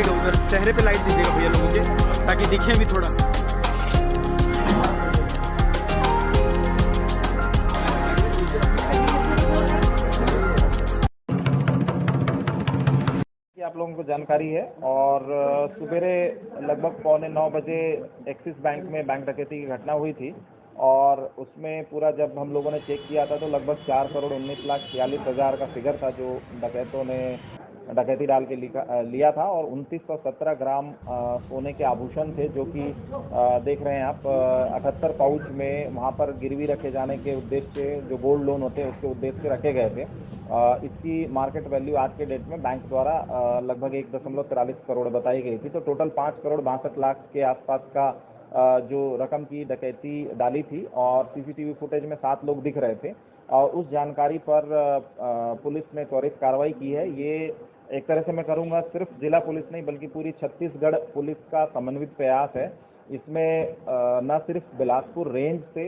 दीजिएगा, उधर चेहरे पे लाइट दीजिएगा भैया लोगों के, ताकि दिखे भी थोड़ा। आप लोगों को जानकारी है और सुबेरे लगभग 8:45 बजे एक्सिस बैंक में बैंक डकैती की घटना हुई थी और उसमें पूरा जब हम लोगों ने चेक किया था तो लगभग 4,19,46,000 का फिगर था जो डकैतों ने डकैती डाल के लिया था और 2917 ग्राम सोने के आभूषण थे जो कि देख रहे हैं आप 78 पाउच में वहाँ पर गिरवी रखे जाने के उद्देश्य से जो गोल्ड लोन होते हैं उसके उद्देश्य से रखे गए थे। इसकी मार्केट वैल्यू आज के डेट में बैंक द्वारा लगभग 1.43 करोड़ बताई गई थी। तो टोटल 5,62,00,000 के आसपास का जो रकम की डकैती डाली थी और सीसीटीवी फुटेज में 7 लोग दिख रहे थे और उस जानकारी पर पुलिस ने त्वरित कार्रवाई की है। ये एक तरह से मैं करूंगा सिर्फ जिला पुलिस नहीं बल्कि पूरी छत्तीसगढ़ पुलिस का समन्वित प्रयास है। इसमें न सिर्फ बिलासपुर रेंज से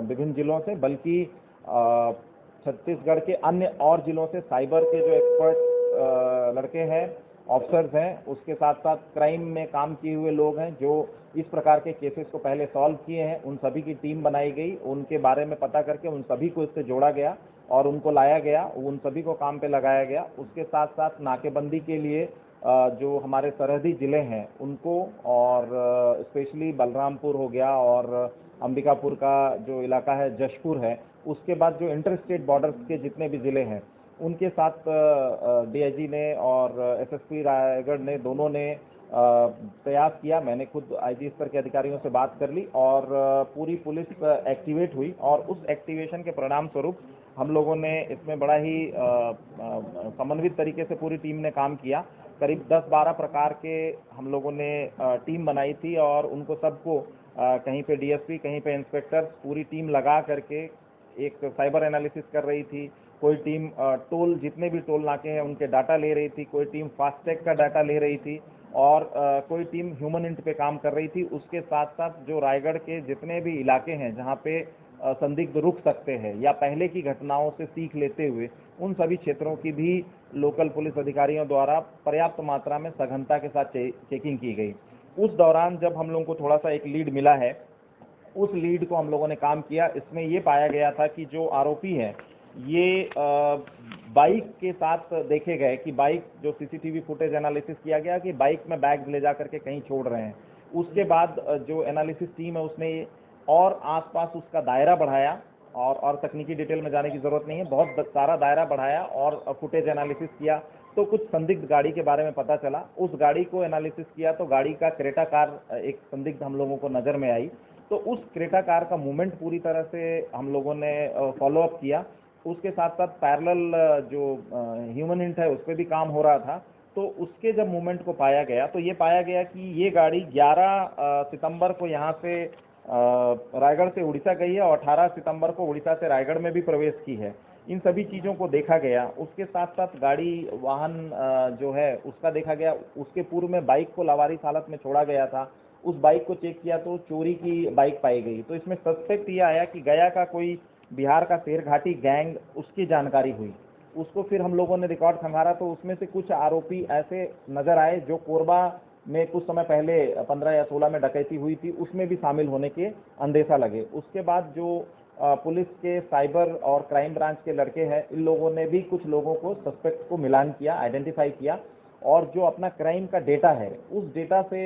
विभिन्न जिलों से बल्कि छत्तीसगढ़ के अन्य और जिलों से साइबर के जो एक्सपर्ट लड़के हैं, ऑफिसर्स हैं, उसके साथ साथ क्राइम में काम किए हुए लोग हैं जो इस प्रकार के केसेस को पहले सॉल्व किए हैं, उन सभी की टीम बनाई गई। उनके बारे में पता करके उन सभी को इससे जोड़ा गया और उनको लाया गया, उन सभी को काम पे लगाया गया। उसके साथ साथ नाकेबंदी के लिए जो हमारे सरहदी जिले हैं उनको और स्पेशली बलरामपुर हो गया और अंबिकापुर का जो इलाका है जशपुर है, उसके बाद जो इंटर स्टेट बॉर्डर्स के जितने भी जिले हैं उनके साथ डीआईजी ने और एसएसपी रायगढ़ ने दोनों ने प्रयास किया। मैंने खुद आईजी स्तर के अधिकारियों से बात कर ली और पूरी पुलिस एक्टिवेट हुई और उस एक्टिवेशन के परिणाम स्वरूप हम लोगों ने इसमें बड़ा ही समन्वित तरीके से पूरी टीम ने काम किया। करीब 10-12 प्रकार के हम लोगों ने टीम बनाई थी और उनको सबको कहीं पे डीएसपी, कहीं पे इंस्पेक्टर, पूरी टीम लगा करके एक साइबर एनालिसिस कर रही थी। कोई टीम टोल, जितने भी टोल नाके हैं उनके डाटा ले रही थी, कोई टीम फास्टैग का डाटा ले रही थी और कोई टीम ह्यूमन इंट पे काम कर रही थी। उसके साथ साथ जो रायगढ़ के जितने भी इलाके हैं जहाँ पे संदिग्ध रुक सकते हैं या पहले की घटनाओं से सीख लेते हुए उन सभी क्षेत्रों की भी लोकल पुलिस अधिकारियों द्वारा पर्याप्त मात्रा में सघनता के साथ चेकिंग की गई। उस दौरान जब हम लोगों को थोड़ा सा एक लीड मिला है, उस लीड को हम लोगों ने काम किया। इसमें ये पाया गया था कि जो आरोपी है ये बाइक के साथ देखे गए कि बाइक, जो सीसीटीवी फुटेज एनालिसिस किया गया कि बाइक में बैग ले जा करके कहीं छोड़ रहे हैं। उसके बाद जो एनालिसिस टीम है उसने और आसपास उसका दायरा बढ़ाया और तकनीकी डिटेल में जाने की जरूरत नहीं है, बहुत सारा दायरा बढ़ाया और फुटेज एनालिसिस किया तो कुछ संदिग्ध गाड़ी के बारे में पता चला। उस गाड़ी को एनालिसिस किया तो गाड़ी का क्रेटा कार एक संदिग्ध हम लोगों को नजर में आई। तो उस क्रेटा कार का मूवमेंट पूरी तरह से हम लोगों ने फॉलो अप किया। उसके साथ साथ पैरेलल जो ह्यूमन इंट है उस पर भी काम हो रहा था। तो उसके जब मूवमेंट को पाया गया तो ये पाया गया कि ये गाड़ी 11 सितंबर को यहाँ से रायगढ़ से उड़ीसा गई है और 18 सितंबर को उड़ीसा से रायगढ़ में भी प्रवेश की है। इन सभी चीजों को देखा गया। उसके साथ साथ गाड़ी, वाहन जो है उसका देखा गया। उसके पूर्व में बाइक को लावारिस हालत में छोड़ा गया था, उस बाइक को चेक किया तो चोरी की बाइक पाई गई। तो इसमें सस्पेक्ट ये आया कि गया का कोई बिहार का शेरघाटी गैंग, उसकी जानकारी हुई। उसको फिर हम लोगों ने रिकॉर्ड खंगाला तो उसमें से कुछ आरोपी ऐसे नजर आए जो कोरबा में कुछ समय पहले 15 या 16 में डकैती हुई थी उसमें भी शामिल होने के अंदेशा लगे। उसके बाद जो पुलिस के साइबर और क्राइम ब्रांच के लड़के हैं, इन लोगों ने भी कुछ लोगों को सस्पेक्ट को मिलान किया, आइडेंटिफाई किया और जो अपना क्राइम का डेटा है उस डेटा से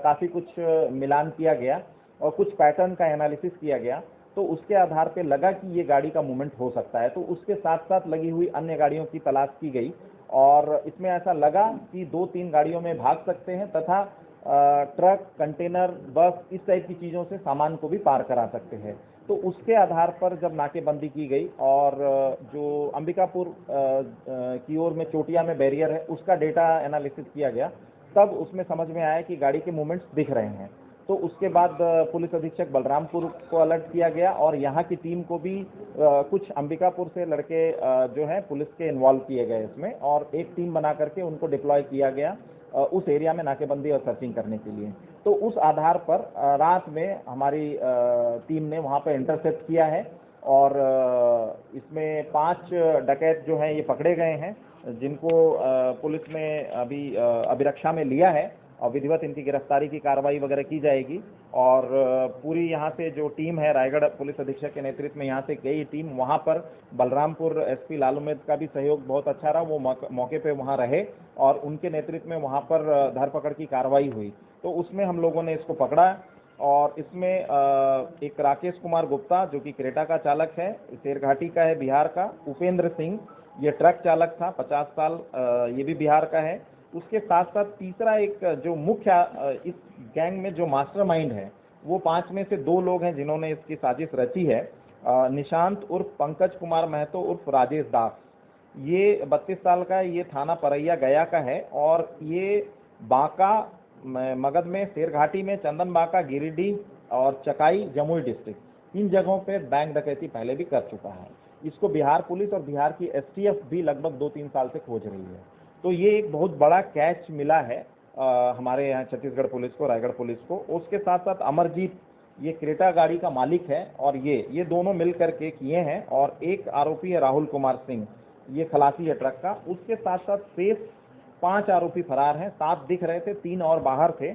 काफी कुछ मिलान किया गया और कुछ पैटर्न का एनालिसिस किया गया। तो उसके आधार पे लगा कि ये गाड़ी का मूवमेंट हो सकता है। तो उसके साथ साथ लगी हुई अन्य गाड़ियों की तलाश की गई और इसमें ऐसा लगा कि 2-3 गाड़ियों में भाग सकते हैं तथा ट्रक, कंटेनर, बस, इस टाइप की चीजों से सामान को भी पार करा सकते हैं। तो उसके आधार पर जब नाकेबंदी की गई और जो अंबिकापुर की ओर में चोटिया में बैरियर है उसका डेटा एनालिसिस किया गया, तब उसमें समझ में आया कि गाड़ी के मूवमेंट्स दिख रहे हैं। तो उसके बाद पुलिस अधीक्षक बलरामपुर को अलर्ट किया गया और यहाँ की टीम को भी कुछ अंबिकापुर से लड़के जो है पुलिस के इन्वॉल्व किए गए इसमें और एक टीम बना करके उनको डिप्लॉय किया गया उस एरिया में नाकेबंदी और सर्चिंग करने के लिए। तो उस आधार पर रात में हमारी टीम ने वहाँ पर इंटरसेप्ट किया है और इसमें 5 डकैत जो हैं ये पकड़े गए हैं जिनको पुलिस ने अभी अभिरक्षा में लिया है और विधिवत इनकी गिरफ्तारी की कार्रवाई वगैरह की जाएगी। और पूरी यहाँ से जो टीम है रायगढ़ पुलिस अधीक्षक के नेतृत्व में यहाँ से गई टीम, वहाँ पर बलरामपुर एसपी लालू मेद का भी सहयोग बहुत अच्छा रहा। वो मौके पे वहाँ रहे और उनके नेतृत्व में वहाँ पर धरपकड़ की कार्रवाई हुई। तो उसमें हम लोगों ने इसको पकड़ा और इसमें एक राकेश कुमार गुप्ता जो कि क्रेटा का चालक है, शेरघाटी का है, बिहार का। उपेंद्र सिंह ये ट्रक चालक था, 50 साल, ये भी बिहार का है। उसके साथ साथ तीसरा एक जो मुख्य इस गैंग में जो मास्टरमाइंड है, वो 5 में से 2 लोग हैं जिन्होंने इसकी साजिश रची है। निशांत उर्फ पंकज कुमार महतो उर्फ राजेश दास, ये 32 साल का है, ये थाना परैया गया का है और ये बांका मगध में, शेरघाटी में, चंदन बांका, गिरिडीह और चकाई जमुई डिस्ट्रिक्ट, इन जगहों पे बैंक डकैती पहले भी कर चुका है। इसको बिहार पुलिस और बिहार की एसटीएफ भी लगभग 2-3 साल से खोज रही है। तो ये एक बहुत बड़ा कैच मिला है हमारे यहाँ छत्तीसगढ़ पुलिस को, रायगढ़ पुलिस को। उसके साथ साथ अमरजीत ये क्रेटा गाड़ी का मालिक है और ये दोनों मिल करके किए हैं। और एक आरोपी है राहुल कुमार सिंह, ये खलासी है ट्रक का। उसके साथ साथ शेष 5 आरोपी फरार हैं। 7 दिख रहे थे, 3 और बाहर थे।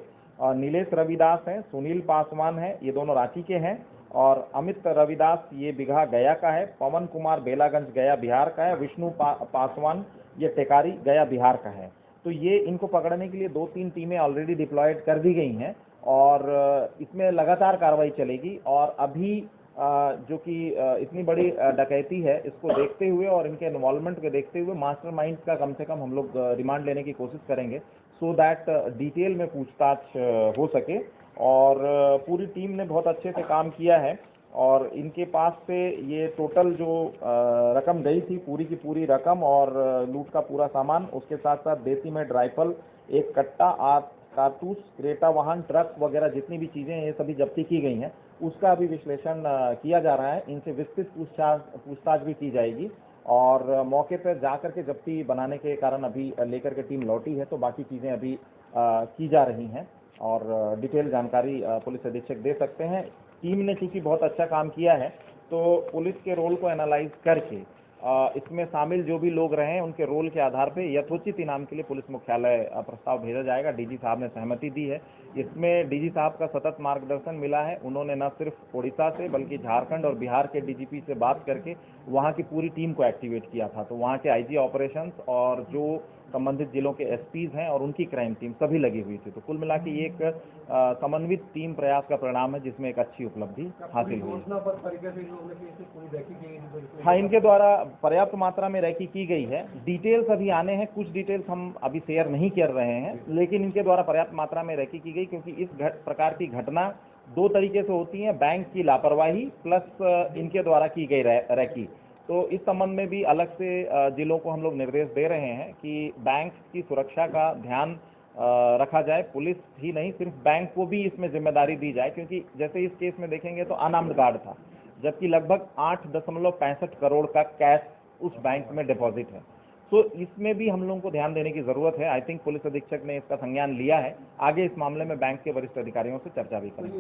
नीलेश रविदास है, सुनील पासवान है, ये दोनों रांची के हैं। और अमित रविदास ये बिघा गया का है। पवन कुमार बेलागंज गया बिहार का है। विष्णु पासवान ये टेकारी गया बिहार का है। तो ये इनको पकड़ने के लिए 2-3 टीमें ऑलरेडी डिप्लॉयड कर दी गई हैं और इसमें लगातार कार्रवाई चलेगी। और अभी जो कि इतनी बड़ी डकैती है, इसको देखते हुए और इनके इन्वॉल्वमेंट को देखते हुए मास्टरमाइंड का कम से कम हम लोग रिमांड लेने की कोशिश करेंगे, सो दैट डिटेल में पूछताछ हो सके। और पूरी टीम ने बहुत अच्छे से काम किया है और इनके पास से ये टोटल जो रकम गई थी, पूरी की पूरी रकम और लूट का पूरा सामान, उसके साथ साथ देसी मेड राइफल, एक कट्टा, 8 कारतूस, क्रेटा वाहन, ट्रक वगैरह जितनी भी चीजें ये सभी जब्ती की गई हैं, उसका भी विश्लेषण किया जा रहा है। इनसे विस्तृत पूछताछ भी की जाएगी और मौके पर जाकर के जब्ती बनाने के कारण अभी लेकर के टीम लौटी है। तो बाकी चीजें अभी की जा रही हैं और डिटेल जानकारी पुलिस अधीक्षक दे सकते हैं। टीम ने चूंकि बहुत अच्छा काम किया है तो पुलिस के रोल को एनालाइज करके इसमें शामिल जो भी लोग रहे हैं उनके रोल के आधार पे यथोचित इनाम के लिए पुलिस मुख्यालय प्रस्ताव भेजा जाएगा। डीजी साहब ने सहमति दी है। इसमें डीजी साहब का सतत मार्गदर्शन मिला है। उन्होंने न सिर्फ ओडिशा से बल्कि झारखंड और बिहार के डीजीपी से बात करके वहाँ की पूरी टीम को एक्टिवेट किया था। तो वहाँ के आईजी ऑपरेशंस और जो संबंधित जिलों के एसपीज हैं और उनकी क्राइम टीम सभी लगी हुई थी। तो कुल मिला के ये एक समन्वित टीम प्रयास का परिणाम है जिसमें एक अच्छी उपलब्धि हासिल हुई। हाँ, इनके द्वारा पर्याप्त मात्रा में रैकी की गई है। डिटेल्स अभी आने हैं, कुछ डिटेल्स हम अभी शेयर नहीं कर रहे हैं, लेकिन इनके द्वारा पर्याप्त मात्रा में रैकी की गई क्योंकि इस प्रकार की घटना 2 तरीके से होती है, बैंक की लापरवाही प्लस इनके द्वारा की गई रैकी। तो इस संबंध में भी अलग से जिलों को हम लोग निर्देश दे रहे हैं कि बैंक की सुरक्षा का ध्यान रखा जाए। पुलिस ही नहीं, सिर्फ बैंक को भी इसमें जिम्मेदारी दी जाए क्योंकि जैसे इस केस में देखेंगे तो अनार्म्ड गार्ड था, जबकि लगभग 8.65 करोड़ का कैश उस बैंक में डिपॉजिट है। तो इसमें भी हम लोगों को ध्यान देने की जरूरत है। आई थिंक पुलिस अधीक्षक ने इसका संज्ञान लिया है। आगे इस मामले में बैंक के वरिष्ठ अधिकारियों से चर्चा भी करेंगे।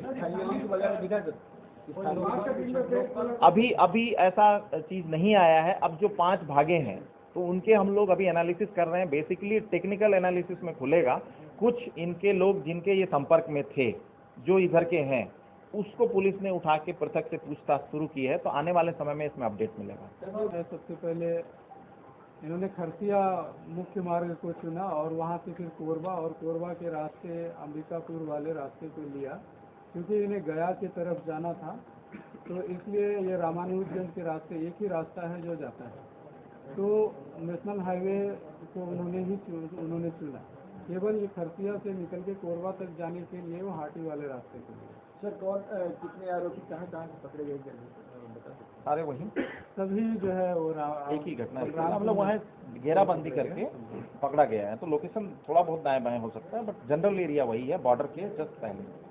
अभी ऐसा चीज नहीं आया है। अब जो 5 भागे हैं तो उनके हम लोग अभी एनालिसिस कर रहे हैं। बेसिकली टेक्निकल एनालिसिस में खुलेगा। कुछ इनके लोग जिनके ये संपर्क में थे, जो इधर के हैं, उसको पुलिस ने उठा के पृथक से पूछताछ शुरू की है। तो आने वाले समय में इसमें अपडेट मिलेगा। सबसे पहले इन्होंने खरसिया मुख्य मार्ग को चुना और वहाँ से फिर कोरबा और कोरबा के रास्ते अंबिकापुर वाले रास्ते को लिया क्योंकि इन्हें गया की तरफ जाना था। तो इसलिए ये रामानुजगंज के रास्ते एक ही रास्ता है जो जाता है। तो नेशनल हाईवे को उन्होंने चुना। केवल ये खरसिया से निकल के कोरबा तक जाने के लिए वो हाटी वाले रास्ते को लिया। सर कितने आरोपी कहाँ से पकड़े गए बता सकते? अरे वही सभी जो है वो एक ही घटना है। हम लोग वहाँ घेराबंदी करके पकड़ा गया है। तो लोकेशन थोड़ा बहुत दाएं बाएं हो सकता है, बट जनरल एरिया वही है, बॉर्डर के जस्ट पहले।